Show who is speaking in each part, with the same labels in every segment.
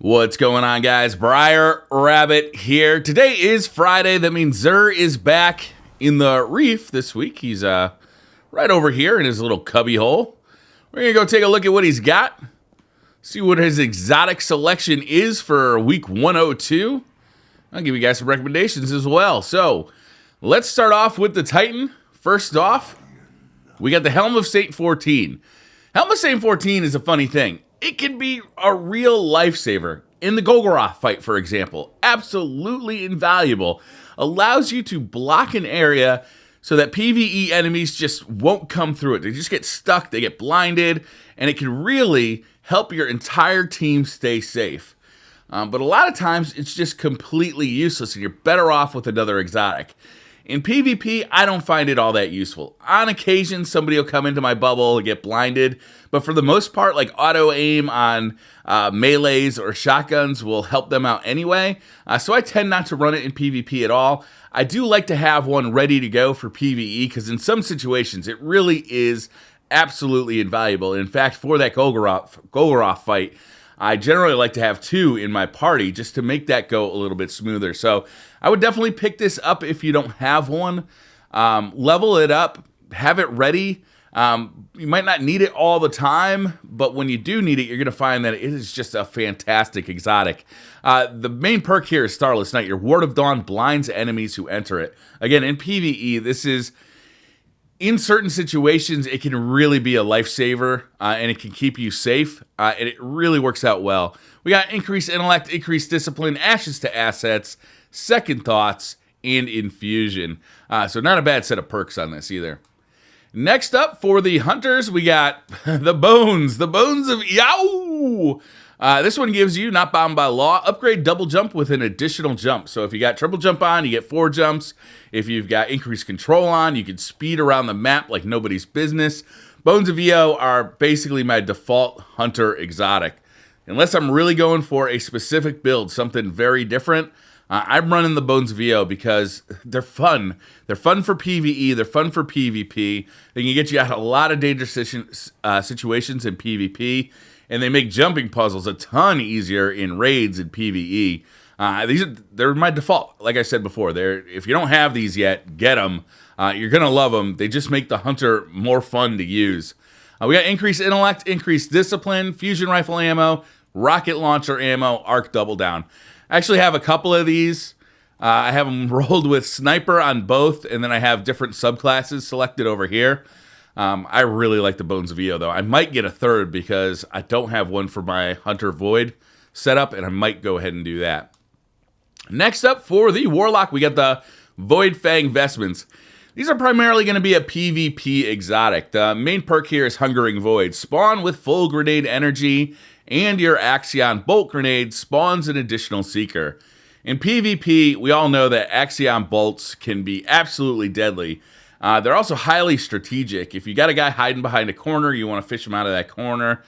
Speaker 1: What's going on, guys? Briar Rabbit here. Today is Friday. That means Zer is back in the reef this week. He's right over here in his little cubby hole. We're going to go take a look at what he's got. See what his exotic selection is for week 102. I'll give you guys some recommendations as well. So, let's start off with the Titan. First off, we got the Helm of Saint 14. Helm of Saint 14 is a funny thing. It can be a real lifesaver. In the Golgoroth fight, for example, absolutely invaluable. Allows you to block an area so that PvE enemies just won't come through it. They just get stuck, they get blinded, and it can really help your entire team stay safe. But a lot of times, it's just completely useless, and you're better off with another exotic. In PvP, I don't find it all that useful. On occasion, somebody will come into my bubble and get blinded, but for the most part, like auto-aim on melees or shotguns will help them out anyway, so I tend not to run it in PvP at all. I do like to have one ready to go for PvE, because in some situations, it really is absolutely invaluable. In fact, for that Golgoroth fight, I generally like to have two in my party just to make that go a little bit smoother. So I would definitely pick this up if you don't have one. Level it up, have it ready. You might not need it all the time, but when you do need it, you're going to find that it is just a fantastic exotic. The main perk here is Starless Night. Your Ward of Dawn blinds enemies who enter it. Again, in PvE, this is... in certain situations, it can really be a lifesaver, and it can keep you safe, and it really works out well. We got increased intellect, increased discipline, ashes to assets, second thoughts, and infusion. So not a bad set of perks on this either. Next up for the hunters, we got the bones of Yow! This one gives you, not bound by law, upgrade double jump with an additional jump. So if you got triple jump on, you get 4 jumps. If you've got increased control on, you can speed around the map like nobody's business. Bones of Eo are basically my default hunter exotic. Unless I'm really going for a specific build, something very different, I'm running the Bones of Eo because they're fun. They're fun for PvE, they're fun for PvP. They can get you out of a lot of dangerous situations in PvP. And they make jumping puzzles a ton easier in raids and PvE. They're my default. Like I said before, if you don't have these yet, get them. You're going to love them. They just make the hunter more fun to use. We got increased intellect, increased discipline, fusion rifle ammo, rocket launcher ammo, arc double down. I actually have a couple of these. I have them rolled with sniper on both, and then I have different subclasses selected over here. I really like the Bones of Eo, though. I might get a third because I don't have one for my Hunter Void setup, and I might go ahead and do that. Next up for the Warlock, we got the Void Fang Vestments. These are primarily going to be a PvP exotic. The main perk here is Hungering Void. Spawn with full grenade energy, and your Axion Bolt grenade spawns an additional Seeker. In PvP, we all know that Axion Bolts can be absolutely deadly. They're also highly strategic. If you got a guy hiding behind a corner, you want to fish him out of that corner,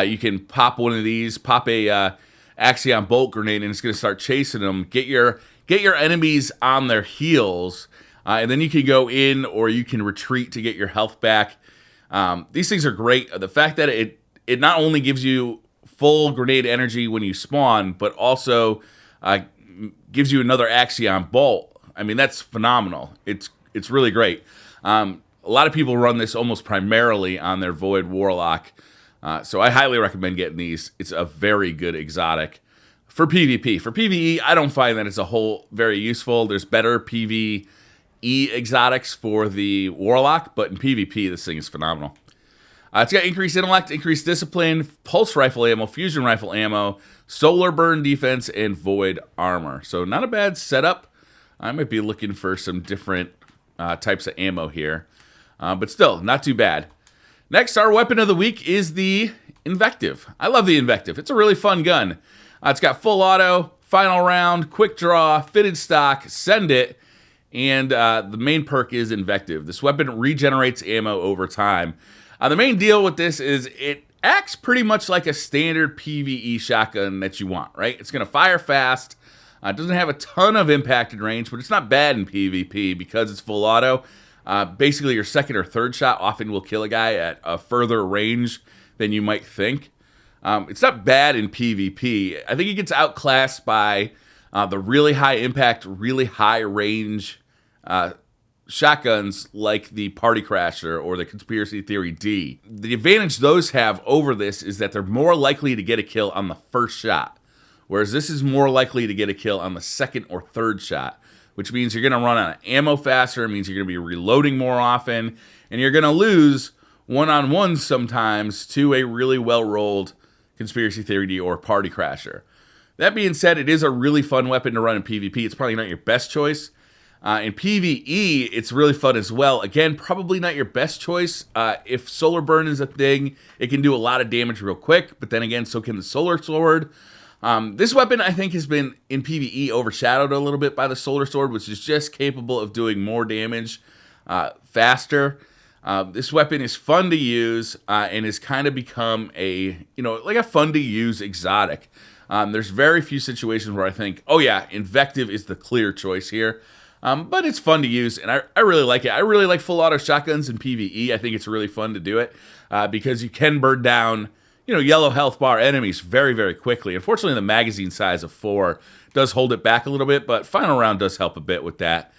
Speaker 1: you can pop one of these, pop a Axion Bolt grenade, and it's going to start chasing them. Get your enemies on their heels, and then you can go in or you can retreat to get your health back. These things are great. The fact that it not only gives you full grenade energy when you spawn, but also gives you another Axion Bolt. I mean, that's phenomenal. It's really great. A lot of people run this almost primarily on their Void Warlock, so I highly recommend getting these. It's a very good exotic for PvP. For PvE, I don't find that it's a whole very useful. There's better PvE exotics for the Warlock, but in PvP, this thing is phenomenal. It's got increased intellect, increased discipline, pulse rifle ammo, fusion rifle ammo, solar burn defense, and void armor. So not a bad setup. I might be looking for some different types of ammo here, but still not too bad. Next, our weapon of the week is the Invective. I love the Invective. It's a really fun gun. It's got full auto, final round, quick draw, fitted stock, send it, and the main perk is Invective. This weapon regenerates ammo over time. The main deal with this is it acts pretty much like a standard PvE shotgun that you want, right? It's going to fire fast. It doesn't have a ton of impacted range, but it's not bad in PvP because it's full auto. Basically, your second or third shot often will kill a guy at a further range than you might think. It's not bad in PvP. I think it gets outclassed by the really high impact, really high range shotguns like the Party Crasher or the Conspiracy Theory D. The advantage those have over this is that they're more likely to get a kill on the first shot, whereas this is more likely to get a kill on the second or third shot, which means you're going to run out of ammo faster, it means you're going to be reloading more often, and you're going to lose one-on-ones sometimes to a really well-rolled Conspiracy Theory D or Party Crasher. That being said, it is a really fun weapon to run in PvP. It's probably not your best choice. In PvE, it's really fun as well. Again, probably not your best choice. If Solar Burn is a thing, it can do a lot of damage real quick, but then again, so can the Solar Sword. This weapon, I think, has been, in PvE, overshadowed a little bit by the Solar Sword, which is just capable of doing more damage faster. This weapon is fun to use and has kind of become like a fun-to-use exotic. There's very few situations where I think, oh yeah, Invective is the clear choice here. But it's fun to use, and I really like it. I really like full auto shotguns in PvE. I think it's really fun to do it because you can burn down, yellow health bar enemies very, very quickly. Unfortunately, the magazine size of 4 does hold it back a little bit, but final round does help a bit with that.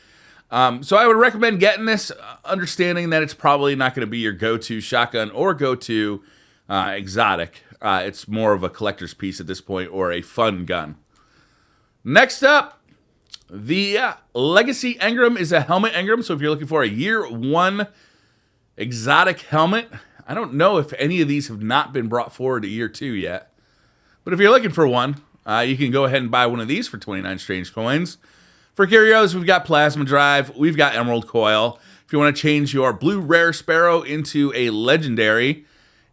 Speaker 1: So I would recommend getting this, understanding that it's probably not going to be your go-to shotgun or go-to exotic. It's more of a collector's piece at this point or a fun gun. Next up, the Legacy Engram is a helmet engram. So if you're looking for a year 1 exotic helmet, I don't know if any of these have not been brought forward to year 2 yet. But if you're looking for one, you can go ahead and buy one of these for 29 strange coins. For curios, we've got Plasma Drive, we've got Emerald Coil. If you want to change your blue rare Sparrow into a legendary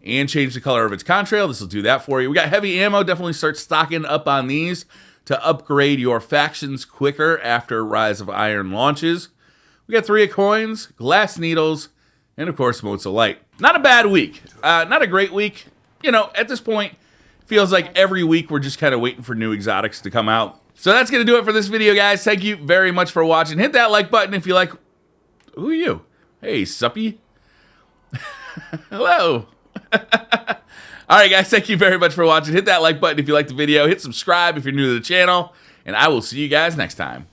Speaker 1: and change the color of its contrail, this will do that for you. We got heavy ammo, definitely start stocking up on these to upgrade your factions quicker after Rise of Iron launches. We got 3 of coins, glass needles, and of course Motes of Light. Not a bad week, not a great week. At this point, feels like every week we're just kind of waiting for new exotics to come out. So that's going to do it for this video, guys. Thank you very much for watching. Hit that like button if you like. Who are you? Hey, suppy. Hello. All right, guys. Thank you very much for watching. Hit that like button if you like the video. Hit subscribe if you're new to the channel. And I will see you guys next time.